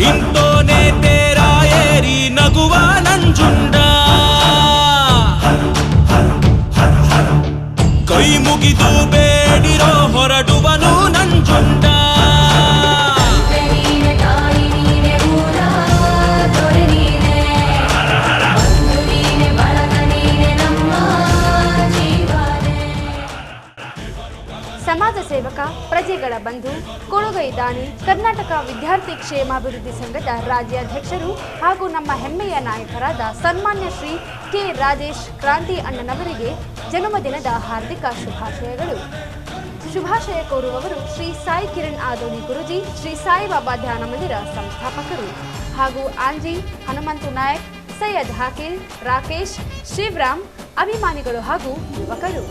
ಇಂತೋನೆ ತೇರಾ ಏರಿ ನಗುವ ನಂಜುಂಡ ಕೈ ಮುಗಿದು ಬೇಡಿರೋ ಹೊರಡುವನು ನಂಜುಂಡ ಸಮಾಜ ಸೇವಕ, ಪ್ರಜೆಗಳ ಬಂಧು, ಕೊಳಗೈ ದಾನಿ, ಕರ್ನಾಟಕ ವಿದ್ಯಾರ್ಥಿ ಕ್ಷೇಮಾಭಿವೃದ್ಧಿ ಸಂಘದ ರಾಜ್ಯಾಧ್ಯಕ್ಷರು ಹಾಗೂ ನಮ್ಮ ಹೆಮ್ಮೆಯ ನಾಯಕರಾದ ಸನ್ಮಾನ್ಯ ಶ್ರೀ ಕೆ ರಾಜೇಶ್ ಕ್ರಾಂತಿ ಅಣ್ಣನವರಿಗೆ ಜನ್ಮದಿನದ ಹಾರ್ದಿಕ ಶುಭಾಶಯಗಳು. ಶುಭಾಶಯ ಕೋರುವವರು ಶ್ರೀ ಸಾಯಿ ಕಿರಣ್ ಆದೋನಿ ಗುರುಜಿ, ಶ್ರೀ ಸಾಯಿಬಾಬಾ ಧ್ಯಾನ ಮಂದಿರ ಸಂಸ್ಥಾಪಕರು ಹಾಗೂ ಆಂಜಿ, ಹನುಮಂತು ನಾಯಕ್, ಸೈಯದ್ ಹಾಕಿಲ್, ರಾಕೇಶ್, ಶಿವರಾಮ್, ಅಭಿಮಾನಿಗಳು ಹಾಗೂ ಯುವಕರು.